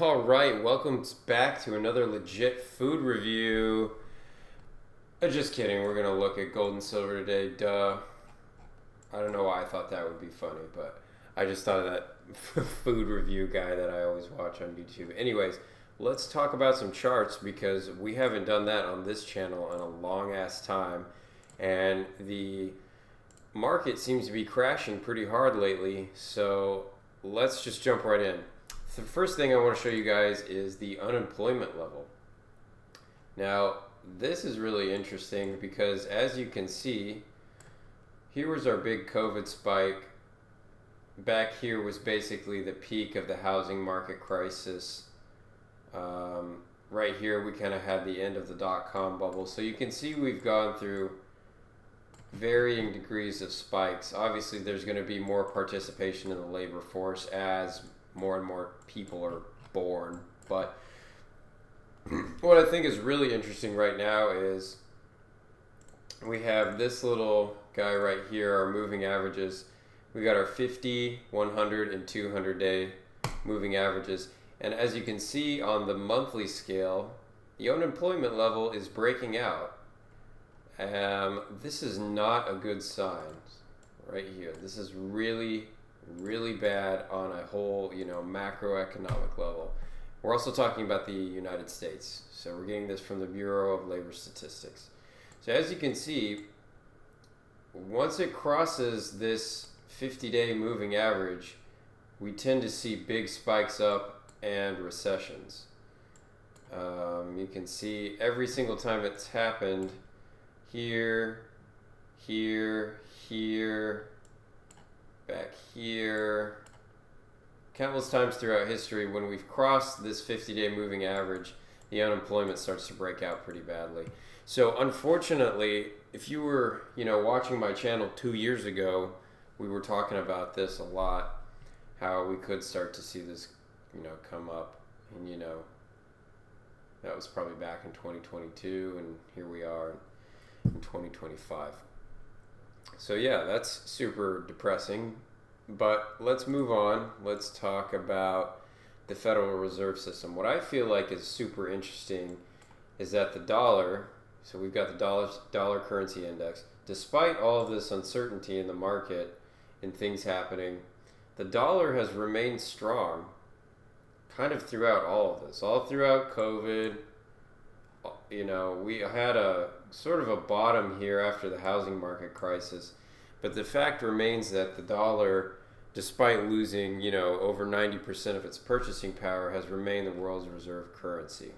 All right, welcome back to another legit food review. Just kidding, we're gonna look at gold and silver today. Duh. I don't know why I thought that would be funny, but I just thought of that food review guy that I always watch on YouTube. Anyways, let's talk about some charts because we haven't done that on this channel in a long ass time, and the market seems to be crashing pretty hard lately. So let's just jump right in. The first thing I want to show you guys is the unemployment level. Now, this is really interesting because as you can see, here was our big COVID spike. Back here was basically the peak of the housing market crisis. Right here we kind of had the end of the dot-com bubble. So you can see we've gone through varying degrees of spikes. Obviously there's going to be more participation in the labor force as more and more people are born. But what I think is really interesting right now is we have this little guy right here, our moving averages. We got our 50, 100, and 200 day moving averages. And as you can see on the monthly scale, the unemployment level is breaking out. This is not a good sign right here. This is really bad on a whole, macroeconomic level. We're also talking about the United States. So we're getting this from the Bureau of Labor Statistics. So as you can see, once it crosses this 50-day moving average, we tend to see big spikes up and recessions. You can see every single time it's happened, here, back here, countless times throughout history, when we've crossed this 50-day moving average, the unemployment starts to break out pretty badly. So unfortunately, if you were, watching my channel 2 years ago, we were talking about this a lot, how we could start to see this, come up. And, that was probably back in 2022, and here we are in 2025. So yeah, that's super depressing. But let's move on. Let's talk about the Federal Reserve System. What I feel like is super interesting is that the dollar, so we've got the dollar currency index, despite all of this uncertainty in the market and things happening, the dollar has remained strong kind of throughout all of this, all throughout COVID. We had a sort of a bottom here after the housing market crisis, but the fact remains that the dollar, despite losing, over 90% of its purchasing power, has remained the world's reserve currency.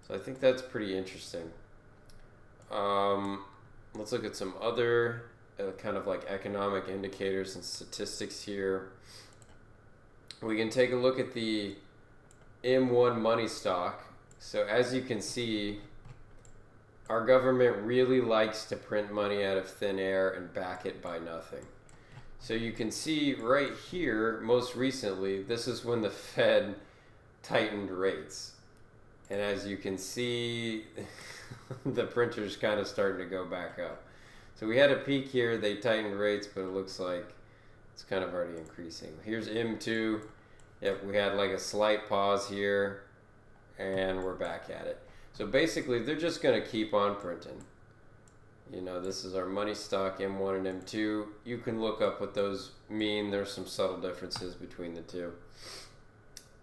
So I think that's pretty interesting. Let's look at some other kind of like economic indicators and statistics here. We can take a look at the M1 money stock. So as you can see, our government really likes to print money out of thin air and back it by nothing. So you can see right here, most recently, this is when the Fed tightened rates. And as you can see, the printer's kind of starting to go back up. So we had a peak here, they tightened rates, but it looks like it's kind of already increasing. Here's M2. Yep, we had like a slight pause here, and we're back at it. So basically, they're just going to keep on printing. This is our money stock, M1 and M2. You can look up what those mean. There's some subtle differences between the two.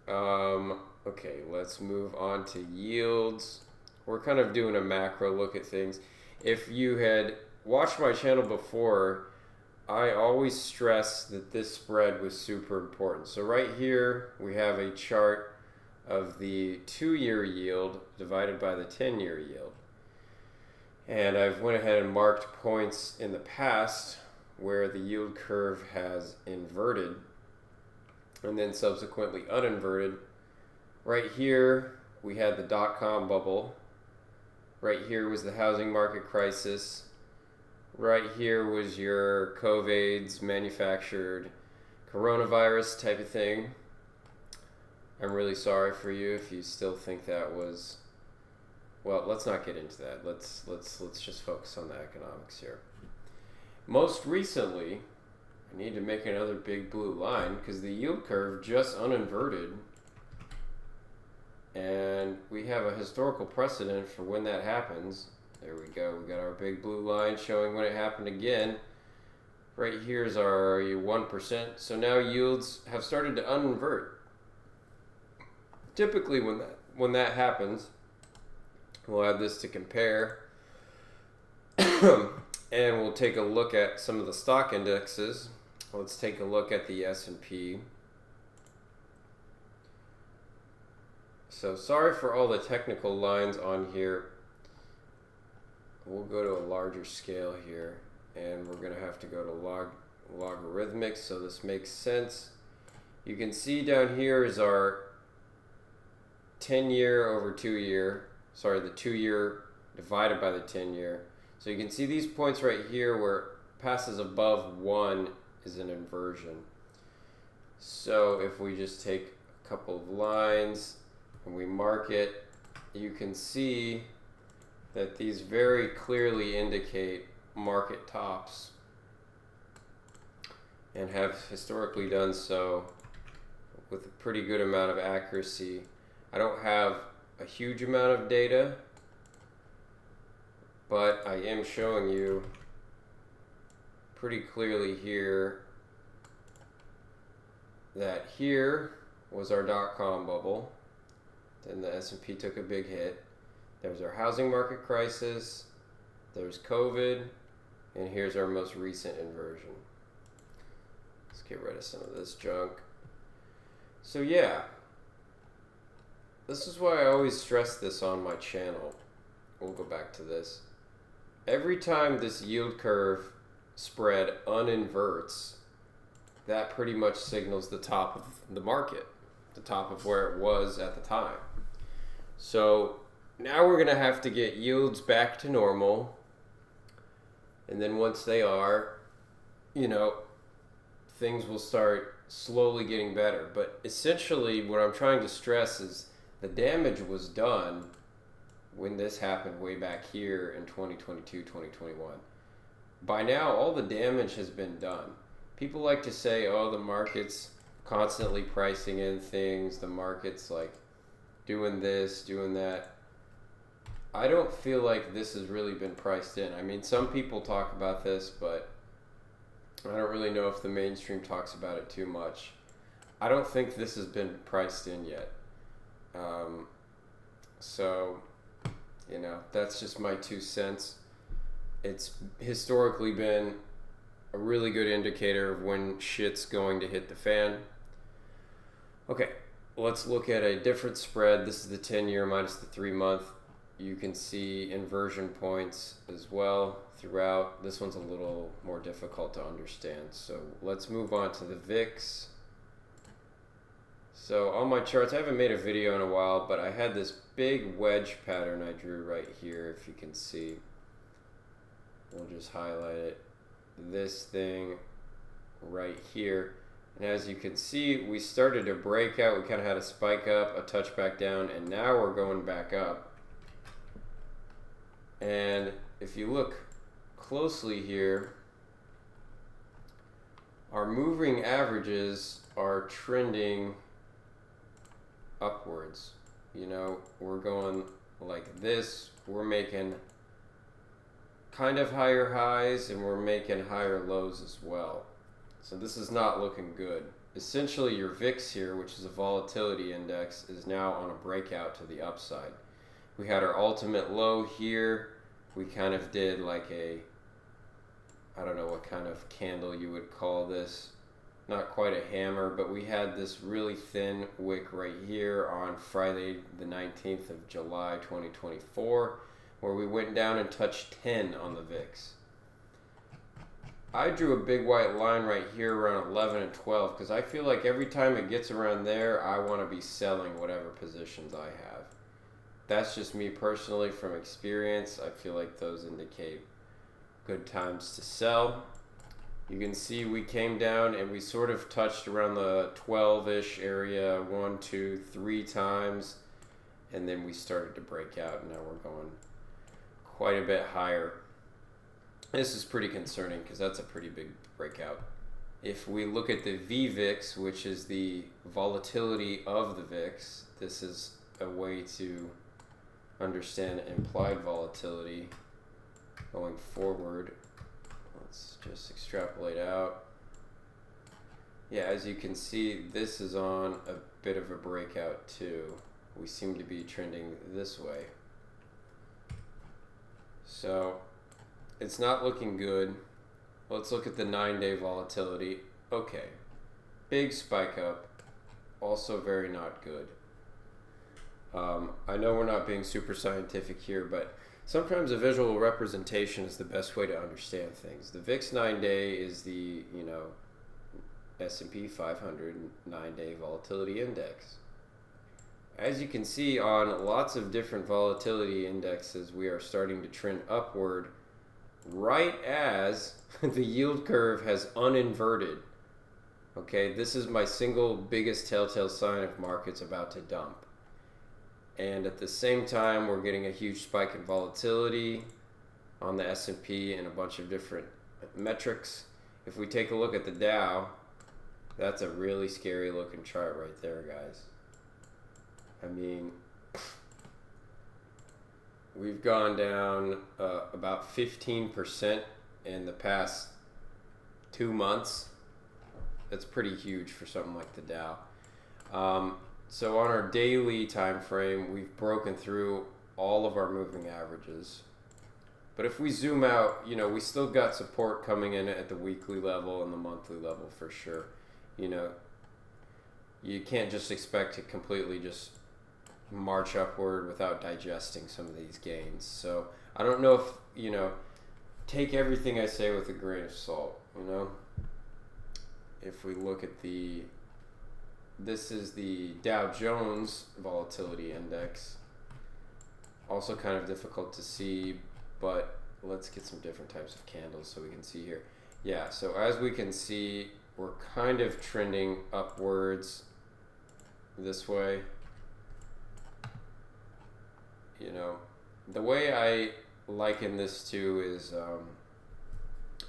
Okay, let's move on to yields. We're kind of doing a macro look at things. If you had watched my channel before, I always stress that this spread was super important. So right here, we have a chart of the 2-year yield divided by the 10-year yield. And I've went ahead and marked points in the past where the yield curve has inverted and then subsequently uninverted. Right here, we had the dot-com bubble. Right here was the housing market crisis. Right here was your COVID's manufactured coronavirus type of thing. I'm really sorry for you if you still think that was, well, let's not get into that. Let's just focus on the economics here. Most recently, I need to make another big blue line because the yield curve just uninverted we have a historical precedent for when that happens. There we go. We got our big blue line showing when it happened again. Right here is our 1%. So now yields have started to uninvert. Typically when that happens, we'll have this to compare. And we'll take a look at some of the stock indexes. Let's take a look at the S&P. So sorry for all the technical lines on here. We'll go to a larger scale here, and we're going to have to go to logarithmic, so this makes sense. You can see down here is our 10-year over 2-year, sorry, the 2-year divided by the 10-year. So you can see these points right here where it passes above 1 is an inversion. So if we just take a couple of lines and we mark it, you can see that these very clearly indicate market tops and have historically done so with a pretty good amount of accuracy. I don't have a huge amount of data, but I am showing you pretty clearly here that here was our dot-com bubble. Then the S&P took a big hit. There's our housing market crisis. There's COVID. And here's our most recent inversion. Let's get rid of some of this junk. So yeah, this is why I always stress this on my channel. We'll go back to this. Every time this yield curve spread uninverts, that pretty much signals the top of the market, the top of where it was at the time. So now we're going to have to get yields back to normal. And then once they are, things will start slowly getting better. But essentially what I'm trying to stress is the damage was done when this happened way back here in 2022, 2021. By now, all the damage has been done. People like to say, oh, the market's constantly pricing in things, the market's like doing this, doing that. I don't feel like this has really been priced in. I mean, some people talk about this, but I don't really know if the mainstream talks about it too much. I don't think this has been priced in yet. So, that's just my 2 cents. It's historically been a really good indicator of when shit's going to hit the fan. Okay, let's look at a different spread. This is the 10-year minus the 3-month. You can see inversion points as well throughout. This one's a little more difficult to understand. So let's move on to the VIX. So on my charts, I haven't made a video in a while, but I had this big wedge pattern I drew right here, if you can see. We'll just highlight it. This thing right here. And as you can see, we started to break out. We kind of had a spike up, a touch back down, and now we're going back up. And if you look closely here, our moving averages are trending upwards. We're going like this. We're making kind of higher highs and we're making higher lows as well. So this is not looking good. Essentially your VIX here, which is a volatility index, is now on a breakout to the upside. We had our ultimate low here. We kind of did like I don't know what kind of candle you would call this. Not quite a hammer, but we had this really thin wick right here on Friday the 19th of July 2024, where we went down and touched 10 on the VIX. I drew a big white line right here around 11 and 12 because I feel like every time it gets around there, I want to be selling whatever positions I have. That's just me personally from experience. I feel like those indicate good times to sell. You can see we came down and we sort of touched around the 12-ish area 1, 2, 3 times, and then we started to break out, and now we're going quite a bit higher. This is pretty concerning because that's a pretty big breakout. If we look at the VVIX, which is the volatility of the VIX, this is a way to understand implied volatility going forward. Let's just extrapolate out. Yeah, as you can see, this is on a bit of a breakout too. We seem to be trending this way. So it's not looking good. Let's look at the 9-day volatility. Okay, big spike up, also very not good. I know we're not being super scientific here, but sometimes a visual representation is the best way to understand things. The VIX 9-day is the, S&P 500 9-day volatility index. As you can see on lots of different volatility indexes, we are starting to trend upward right as the yield curve has uninverted. Okay, this is my single biggest telltale sign of markets about to dump. And at the same time, we're getting a huge spike in volatility on the S&P and a bunch of different metrics. If we take a look at the Dow, that's a really scary looking chart right there, guys. I mean, we've gone down about 15% in the past 2 months. That's pretty huge for something like the Dow. So on our daily time frame, we've broken through all of our moving averages. But if we zoom out, we still got support coming in at the weekly level and the monthly level for sure. You can't just expect to completely just march upward without digesting some of these gains. So I don't know if, take everything I say with a grain of salt, If we look at this is the Dow Jones Volatility Index. Also kind of difficult to see, but let's get some different types of candles so we can see here. Yeah, so as we can see, we're kind of trending upwards this way. The way I liken this to is,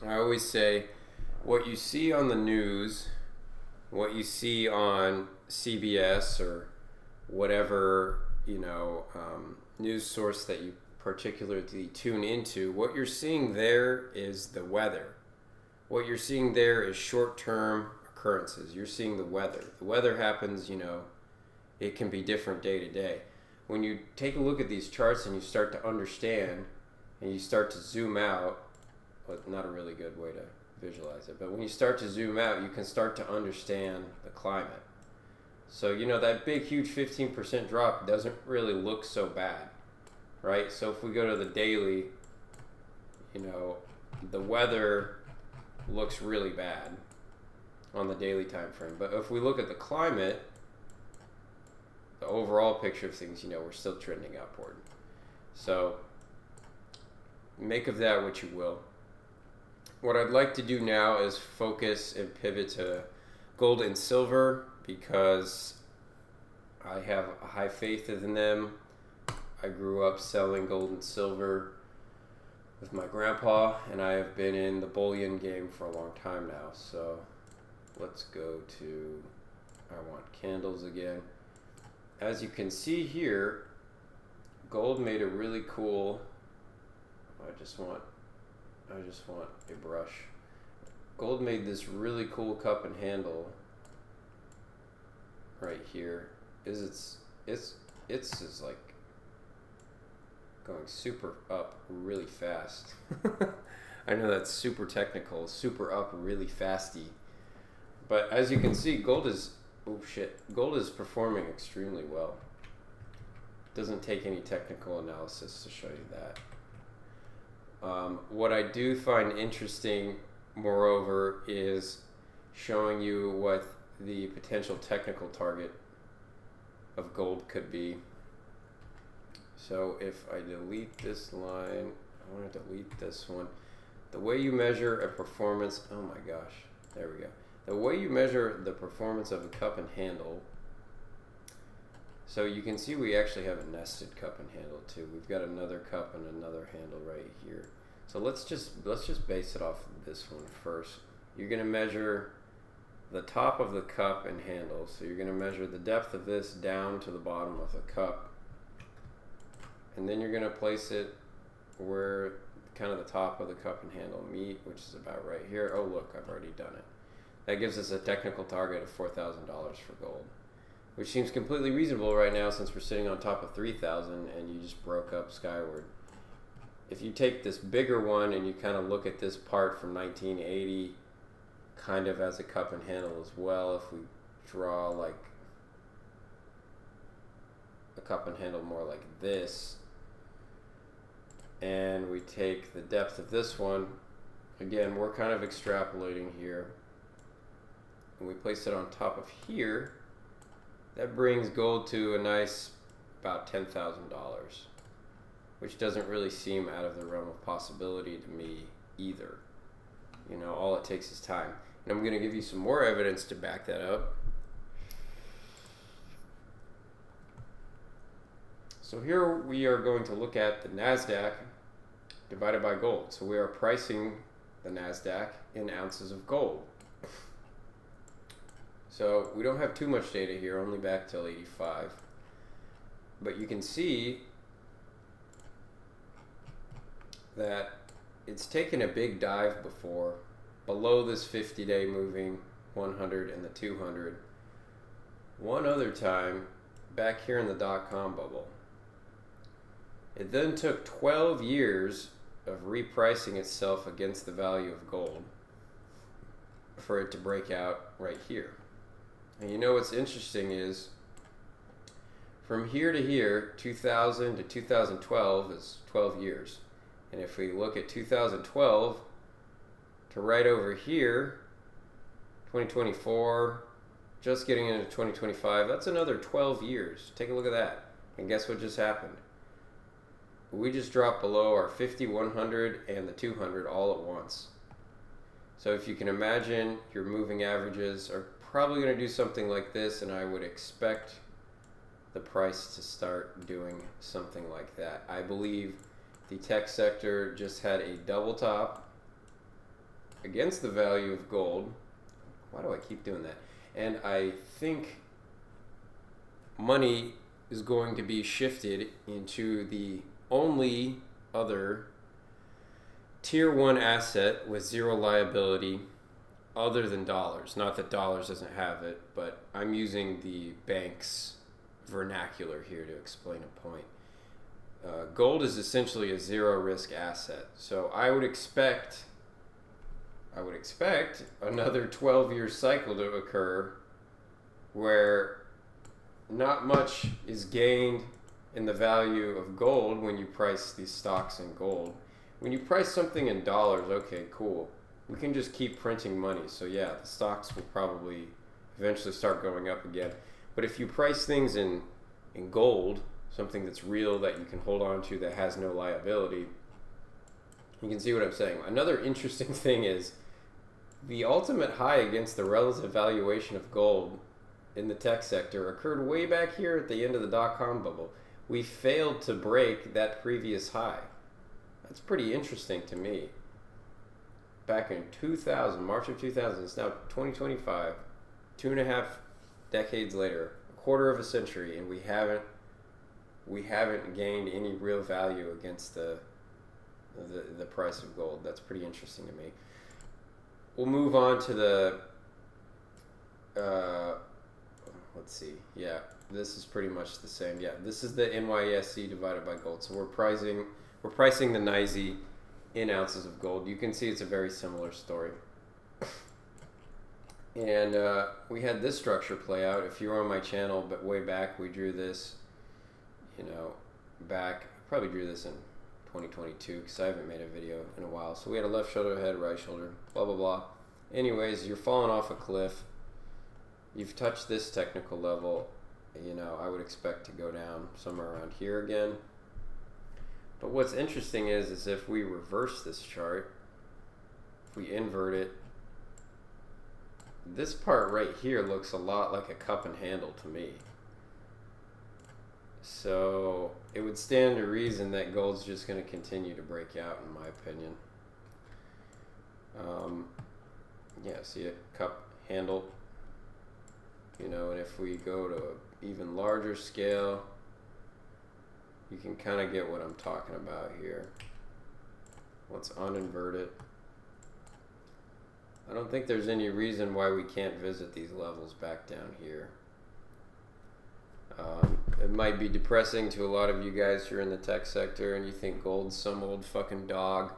I always say, what you see on the news, what you see on CBS or whatever, news source that you particularly tune into, what you're seeing there is the weather. What you're seeing there is short-term occurrences. You're seeing the weather. The weather happens, it can be different day to day. When you take a look at these charts and you start to understand and you start to zoom out, but not a really good way to visualize it, but when you start to zoom out, you can start to understand the climate. So, that big, huge 15% drop doesn't really look so bad, right? So if we go to the daily, the weather looks really bad on the daily time frame. But if we look at the climate, the overall picture of things, we're still trending upward. So make of that what you will. What I'd like to do now is focus and pivot to gold and silver because I have a high faith in them. I grew up selling gold and silver with my grandpa, and I have been in the bullion game for a long time now. So let's go to, I want candles again. As you can see here, gold made a really cool, I just want a brush. Gold made this really cool cup and handle right here. It's like going super up really fast. I know that's super technical, super up really fasty. But as you can see, gold is performing extremely well. Doesn't take any technical analysis to show you that. What I do find interesting, moreover, is showing you what the potential technical target of gold could be. So if I delete this line, I want to delete this one. The way you measure a performance, oh my gosh, there we go. The way you measure the performance of a cup and handle, so you can see we actually have a nested cup and handle too. We've got another cup and another handle right here. So let's just base it off of this one first. You're going to measure the top of the cup and handle. So you're going to measure the depth of this down to the bottom of the cup. And then you're going to place it where kind of the top of the cup and handle meet, which is about right here. Oh, look, I've already done it. That gives us a technical target of $4,000 for gold, which seems completely reasonable right now since we're sitting on top of 3,000 and you just broke up skyward. If you take this bigger one and you kind of look at this part from 1980 kind of as a cup and handle as well, if we draw like a cup and handle more like this, and we take the depth of this one, again, we're kind of extrapolating here, and we place it on top of here, that brings gold to a nice about $10,000, which doesn't really seem out of the realm of possibility to me either. You know, all it takes is time. And I'm going to give you some more evidence to back that up. So here we are going to look at the NASDAQ divided by gold. So we are pricing the NASDAQ in ounces of gold. So we don't have too much data here, only back till 85. But you can see that it's taken a big dive before, below this 50-day moving 100 and the 200. One other time, back here in the dot-com bubble. It then took 12 years of repricing itself against the value of gold for it to break out right here. And you know what's interesting is, from here to here, 2000 to 2012 is 12 years. And if we look at 2012 to right over here, 2024, just getting into 2025, that's another 12 years. Take a look at that. And guess what just happened? We just dropped below our 50, 100, and the 200 all at once. So if you can imagine, your moving averages are probably going to do something like this, and I would expect the price to start doing something like that. I believe the tech sector just had a double top against the value of gold. Why do I keep doing that? And I think money is going to be shifted into the only other tier 1 asset with zero liability other than dollars. Not that dollars doesn't have it, but I'm using the bank's vernacular here to explain a point. Gold is essentially a zero risk asset. So I would expect another 12-year cycle to occur where not much is gained in the value of gold when you price these stocks in gold. When you price something in dollars, okay, cool. We can just keep printing money. So yeah, the stocks will probably eventually start going up again. But if you price things in gold, something that's real that you can hold on to that has no liability, you can see what I'm saying. Another interesting thing is the ultimate high against the relative valuation of gold in the tech sector occurred way back here at the end of the dot-com bubble. We failed to break that previous high. That's pretty interesting to me. Back in 2000, March of 2000, it's now 2025, 2.5 decades later, a quarter of a century, and we haven't gained any real value against the price of gold. That's pretty interesting to me. We'll move on to the let's see. Yeah, this is pretty much the same. Yeah, this is the NYSE divided by gold. So we're pricing the NYSE in ounces of gold. You can see it's a very similar story. And we had this structure play out. If you were on my channel, but way back, we drew this, back. Probably drew this in 2022 because I haven't made a video in a while. So we had a left shoulder, head, right shoulder, blah, blah, blah. Anyways, you're falling off a cliff. You've touched this technical level. I would expect to go down somewhere around here again. But what's interesting is if we reverse this chart, if we invert it, this part right here looks a lot like a cup and handle to me. So it would stand to reason that gold's just going to continue to break out, in my opinion. Yeah, see it? Cup, handle. And if we go to an even larger scale, you can kind of get what I'm talking about here. Let's uninvert it. I don't think there's any reason why we can't visit these levels back down here. It might be depressing to a lot of you guys who are in the tech sector and you think gold's some old fucking dog,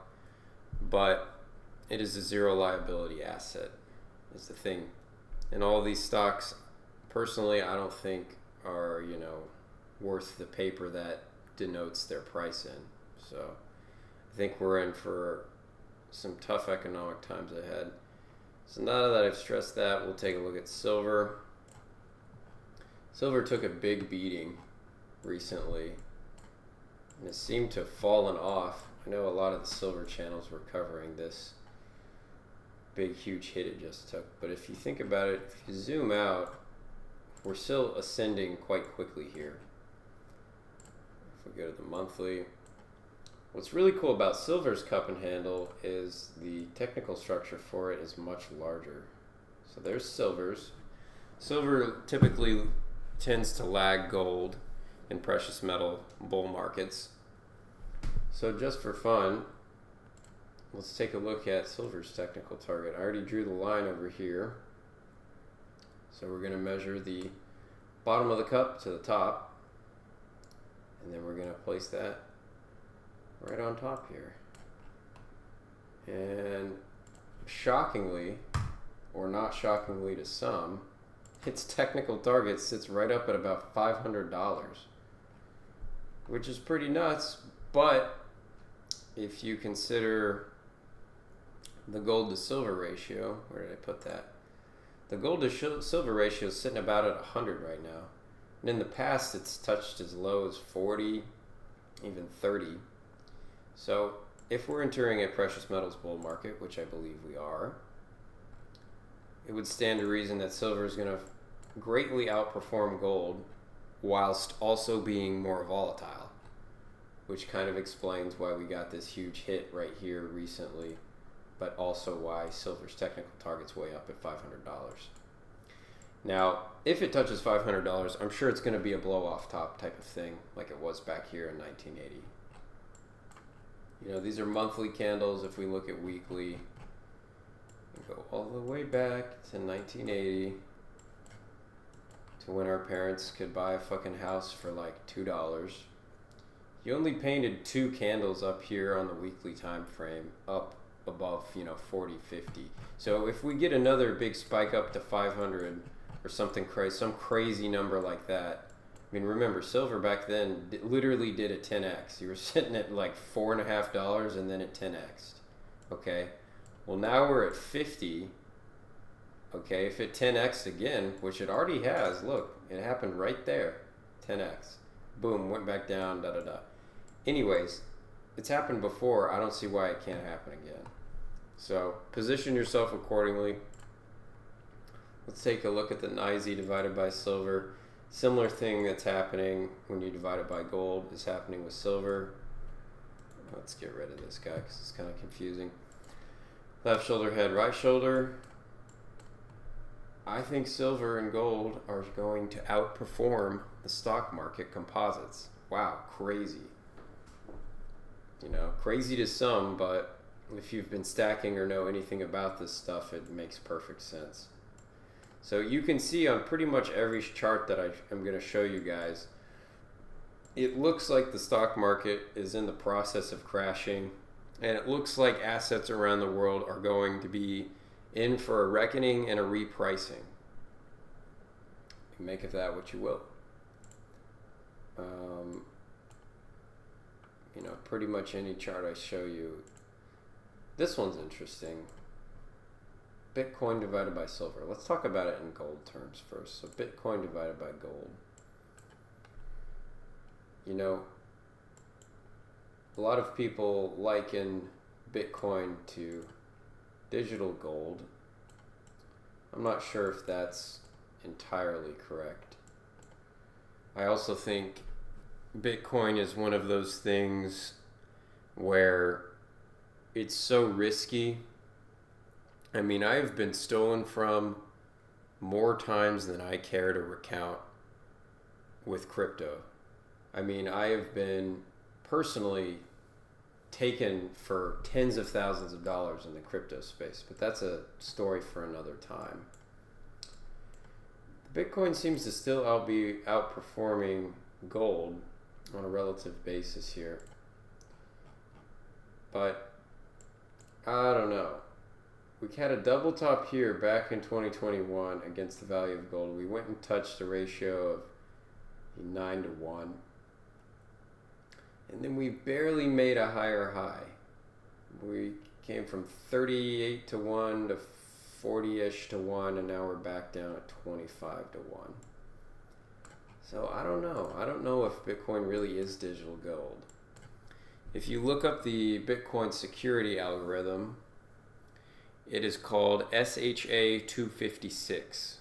but it is a zero liability asset is the thing. And all these stocks, personally, I don't think are, worth the paper that denotes their price in. So I think we're in for some tough economic times ahead. So now that I've stressed that, we'll take a look at silver. Silver took a big beating recently, and it seemed to have fallen off. I know a lot of the silver channels were covering this big, huge hit it just took. But if you think about it, if you zoom out, we're still ascending quite quickly here. If we go to the monthly, what's really cool about silver's cup and handle is the technical structure for it is much larger. So there's silver's. Silver typically tends to lag gold in precious metal bull markets. So just for fun, let's take a look at silver's technical target. I already drew the line over here. So we're going to measure the bottom of the cup to the top, and then we're going to place that right on top here. And shockingly, or not shockingly to some, its technical target sits right up at about $500, which is pretty nuts. But if you consider the gold to silver ratio, where did I put that? The gold to silver ratio is sitting about at 100 right now. And in the past, it's touched as low as 40, even 30. So if we're entering a precious metals bull market, which I believe we are, it would stand to reason that silver is going to greatly outperform gold whilst also being more volatile, which kind of explains why we got this huge hit right here recently, but also why silver's technical target's way up at $500. Now, if it touches $500, I'm sure it's going to be a blow-off top type of thing like it was back here in 1980. These are monthly candles. If we look at weekly, go all the way back to 1980 to when our parents could buy a fucking house for like $2. You only painted 2 candles up here on the weekly time frame, up above 40, 50. So if we get another big spike up to 500 or something crazy, some crazy number like that. I mean, remember, silver back then literally did a 10x. You were sitting at like $4.50 and then it 10x'd. Okay. Well, now we're at 50. Okay, if it 10x again, which it already has, look, it happened right there. 10x. Boom, went back down, da-da-da. Anyways, it's happened before. I don't see why it can't happen again. So, position yourself accordingly. Let's take a look at the NYSE divided by silver. Similar thing that's happening when you divide it by gold is happening with silver. Let's get rid of this guy because it's kind of confusing. Left shoulder, head, right shoulder. I think silver and gold are going to outperform the stock market composites. Wow, crazy. Crazy to some, but if you've been stacking or know anything about this stuff, it makes perfect sense. So you can see on pretty much every chart that I'm going to show you guys, it looks like the stock market is in the process of crashing, and it looks like assets around the world are going to be in for a reckoning and a repricing. You make of that what you will. Pretty much any chart I show you. This one's interesting. Bitcoin divided by silver. Let's talk about it in gold terms first. So Bitcoin divided by gold. A lot of people liken Bitcoin to digital gold. I'm not sure if that's entirely correct. I also think Bitcoin is one of those things where it's so risky. I mean, I've been stolen from more times than I care to recount with crypto. I mean, I have been personally taken for tens of thousands of dollars in the crypto space, but that's a story for another time. Bitcoin seems to still be outperforming gold on a relative basis here. But I don't know. We had a double top here back in 2021 against the value of gold. We went and touched a ratio of 9 to 1. And then we barely made a higher high. We came from 38 to 1 to 40-ish to 1, and now we're back down at 25 to 1. So I don't know. I don't know if Bitcoin really is digital gold. If you look up the Bitcoin security algorithm, it is called SHA-256.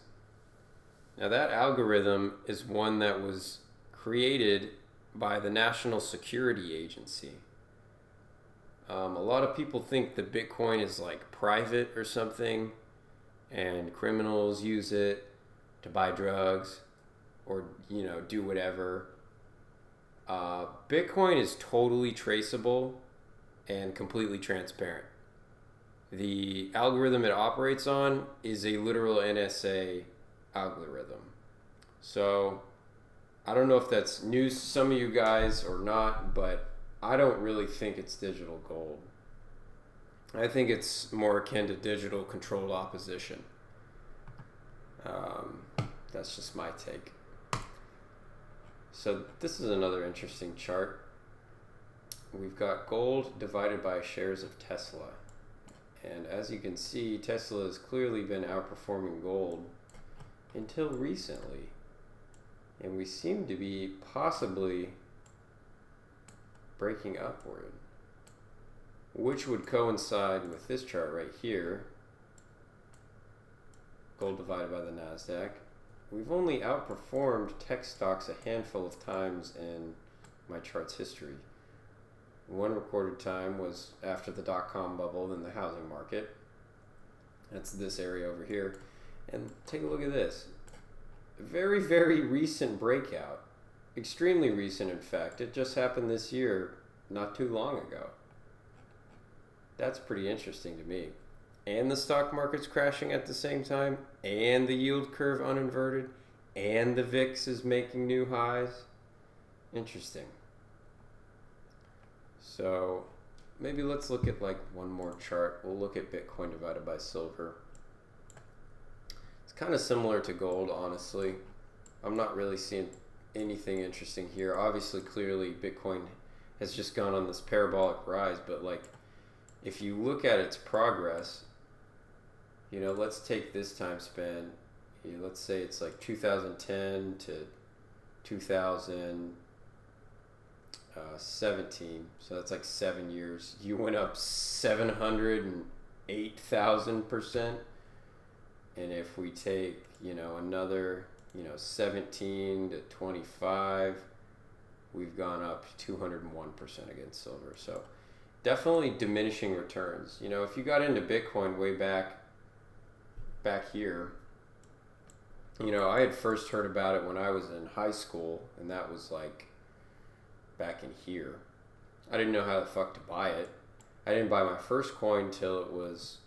Now that algorithm is one that was created by the National Security Agency. A lot of people think that Bitcoin is like private or something, and criminals use it to buy drugs or, you know, do whatever. Bitcoin is totally traceable and completely transparent. The algorithm it operates on is a literal NSA algorithm. So I don't know if that's news to some of you guys or not, but I don't really think it's digital gold. I think it's more akin to digital controlled opposition. That's just my take. So this is another interesting chart. We've got gold divided by shares of Tesla. And as you can see, Tesla has clearly been outperforming gold until recently. And we seem to be possibly breaking upward, which would coincide with this chart right here. Gold divided by the NASDAQ. We've only outperformed tech stocks a handful of times in my chart's history. One recorded time was after the dot-com bubble in the housing market. That's this area over here. And take a look at this. Very, very recent breakout. Extremely recent, in fact. It just happened this year, not too long ago. That's pretty interesting to me. And the stock market's crashing at the same time, and the yield curve uninverted, and the VIX is making new highs. Interesting. So maybe let's look at like one more chart. We'll look at Bitcoin divided by silver. It's kind of similar to gold, honestly. I'm not really seeing anything interesting here. Obviously, clearly, Bitcoin has just gone on this parabolic rise, but like, if you look at its progress, you know, let's take this time span. You know, let's say it's like 2010 to 2017. So that's like 7 years. You went up 708,000%. And if we take, you know, another, you know, 17 to 25, we've gone up 201% against silver. So definitely diminishing returns. You know, if you got into Bitcoin way back here, you know, I had first heard about it when I was in high school, and that was like back in here. I didn't know how the fuck to buy it. I didn't buy my first coin till it was,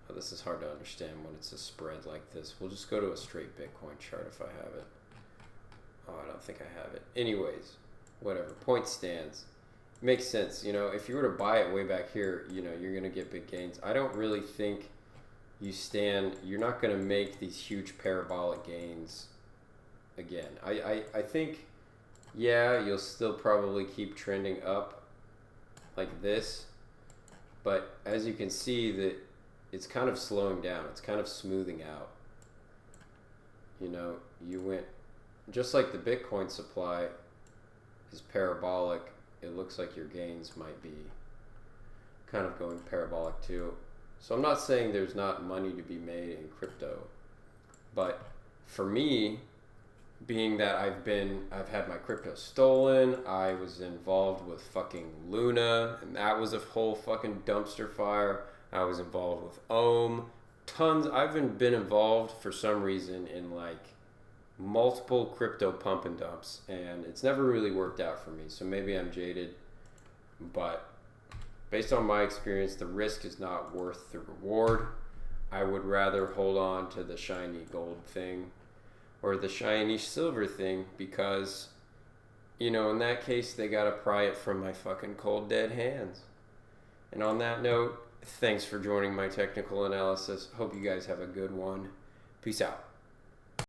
oh, this is hard to understand when it's a spread like this. We'll just go to a straight Bitcoin chart if I have it. Oh, I don't think I have it. Anyways, whatever. Point stands. Makes sense. You know, if you were to buy it way back here, you know, you're going to get big gains. I don't really think you're not going to make these huge parabolic gains again. I think, yeah, you'll still probably keep trending up like this, but as you can see, that it's kind of slowing down. It's kind of smoothing out. You know, you went, just like the Bitcoin supply is parabolic, it looks like your gains might be kind of going parabolic too. So I'm not saying there's not money to be made in crypto, but for me, being that I've had my crypto stolen, I was involved with fucking Luna, and that was a whole fucking dumpster fire. I was involved with Ohm, I've been involved for some reason in like multiple crypto pump and dumps, and it's never really worked out for me. So maybe I'm jaded, but based on my experience, the risk is not worth the reward. I would rather hold on to the shiny gold thing or the shiny silver thing because, in that case, they gotta pry it from my fucking cold dead hands. And on that note, thanks for joining my technical analysis. Hope you guys have a good one. Peace out.